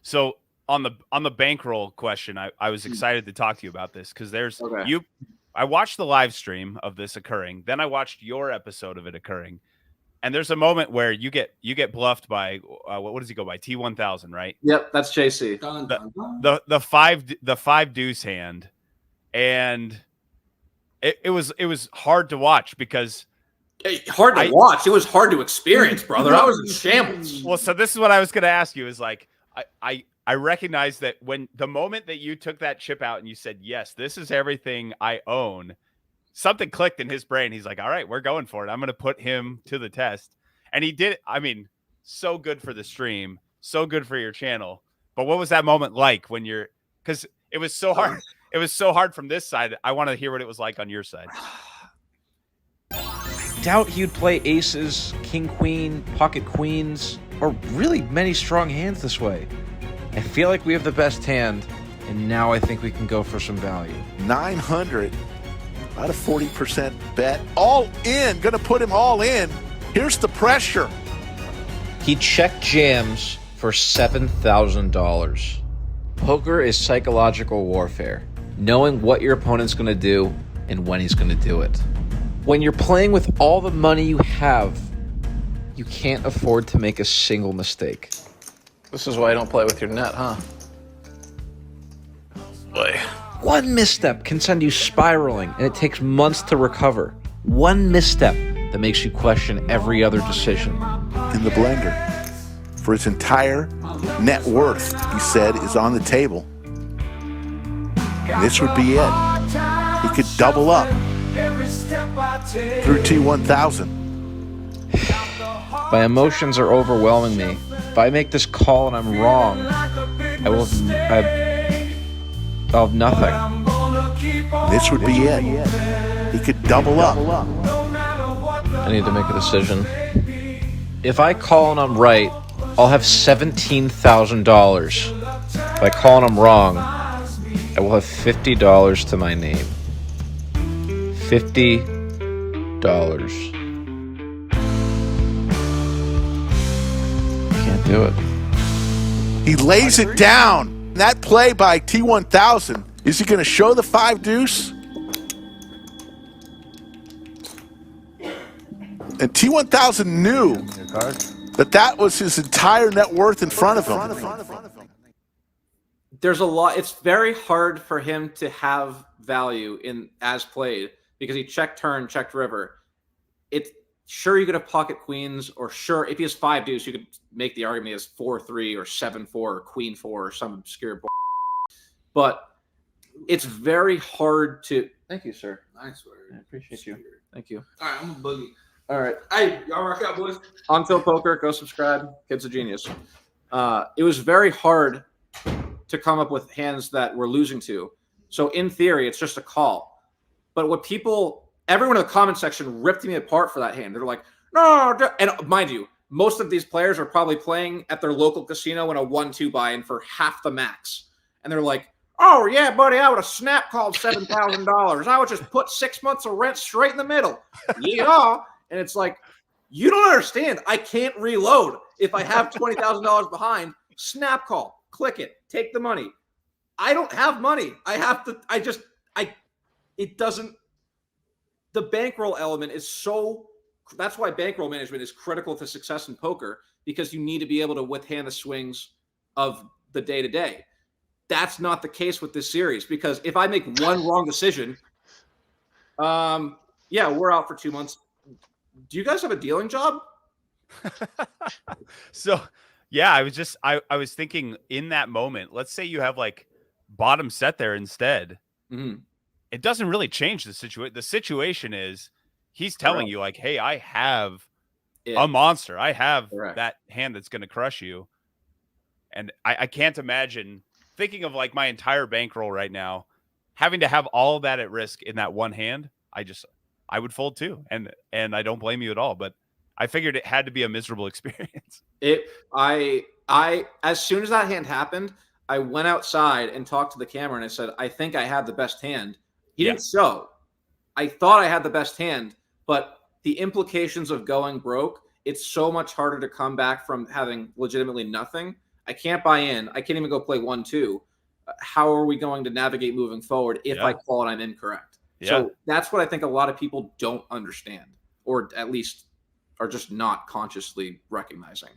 So on the bankroll question, I was excited to talk to you about this because there's Okay. you. I watched the live stream of this occurring. Then I watched your episode of it occurring, and there's a moment where you get bluffed by what does he go by? T1000, right? Yep, that's JC. The five deuce hand, and it was hard to watch because hard to watch. It was hard to experience, brother. I was in shambles. Well, so this is what I was going to ask you is like, I recognize that when the moment that you took that chip out and you said, yes, this is everything I own, something clicked in his brain. He's like, all right, we're going for it. I'm going to put him to the test. And he did. I mean, so good for the stream, so good for your channel. But what was that moment like when you're, because it was so hard. It was so hard from this side. I want to hear what it was like on your side. Doubt he would play aces, king, queen, pocket queens, or really many strong hands this way. I feel like we have the best hand, and now I think we can go for some value. 900, about a 40% bet. All in, gonna put him all in. Here's the pressure. He check jams for $7,000. Poker is psychological warfare, knowing what your opponent's gonna do and when he's gonna do it. When you're playing with all the money you have, you can't afford to make a single mistake. This is why I don't play with your net, huh? Boy. One misstep can send you spiraling, and it takes months to recover. One misstep that makes you question every other decision. In the blender, for his entire net worth, he said, is on the table. And this would be it. He could double up through T1000. My emotions are overwhelming me. If I make this call and I'm wrong, I'll have nothing. This would be it. He could double up. I need to make a decision. If I call and I'm right, I'll have $17,000. If I call and I'm wrong, I will have $50 to my name. $50. Can't do it. He lays it down. That play by T1000, is he going to show the five deuce? And T1000 knew that was his entire net worth in front of him. There's a lot. It's very hard for him to have value in as played because he checked turn, checked river. It's sure you could have pocket queens, or sure if he has five deuce, you could make the argument he has 4-3 or 7-4 or queen 4 or some obscure. But it's very hard to. Thank you, sir. Nice word. I appreciate you. Thank you. All right, I'm a boogie. All right. Hey, y'all rock out, boys. Onfield Poker, go subscribe. Kid's a genius. It was very hard to come up with hands that we're losing to. So in theory, it's just a call. But what everyone in the comment section ripped me apart for that hand. They're like, no. And mind you, most of these players are probably playing at their local casino in a 1-2 buy-in for half the max. And they're like, oh, yeah, buddy, I would have snap called $7,000. I would just put 6 months of rent straight in the middle. Yeah. And it's like, you don't understand. I can't reload. If I have $20,000 behind, snap call, click it, take the money. I don't have money. It doesn't, the bankroll element is so, that's why bankroll management is critical to success in poker, because you need to be able to withstand the swings of the day-to-day. That's not the case with this series, because if I make one wrong decision, yeah, we're out for 2 months. Do you guys have a dealing job? So, yeah, I was thinking in that moment, let's say you have like bottom set there instead. Mm-hmm. It doesn't really change the situation. The situation is he's telling you like, hey, I have a monster. I have that hand that's going to crush you. And I can't imagine thinking of like my entire bankroll right now, having to have all of that at risk in that one hand. I would fold too. And I don't blame you at all, but I figured it had to be a miserable experience. As soon as that hand happened, I went outside and talked to the camera and I said, I think I had the best hand. He didn't show. I thought I had the best hand, but the implications of going broke, it's so much harder to come back from having legitimately nothing. I can't buy in. I can't even go play 1-2. How are we going to navigate moving forward if I call and I'm incorrect? Yeah. So that's what I think a lot of people don't understand, or at least are just not consciously recognizing.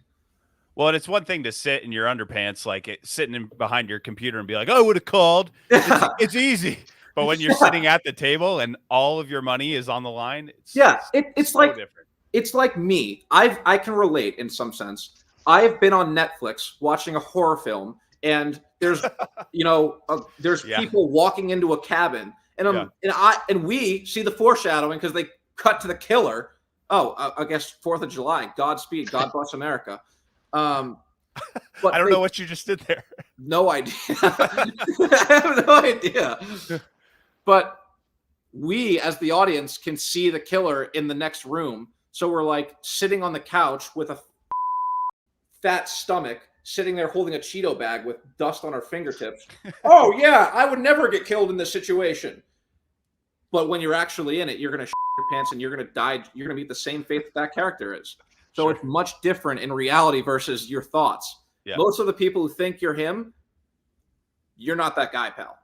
Well, and it's one thing to sit in your underpants, like sitting behind your computer and be like, "Oh, I would have called." It's easy. But when you're sitting at the table and all of your money is on the line, it's so like different. It's like me. I can relate in some sense. I've been on Netflix watching a horror film, and there's there's people walking into a cabin, and we see the foreshadowing because they cut to the killer. Oh, I guess 4th of July. Godspeed. God bless America. But I don't know what you just did there. No idea. I have no idea. But we, as the audience, can see the killer in the next room. So we're like sitting on the couch with a fat stomach, sitting there holding a Cheeto bag with dust on our fingertips. Oh, yeah, I would never get killed in this situation. But when you're actually in it, you're going to shit your pants and you're going to die. You're going to meet the same fate that character is. So it's much different in reality versus your thoughts. Yeah. Most of the people who think you're him, you're not that guy, pal.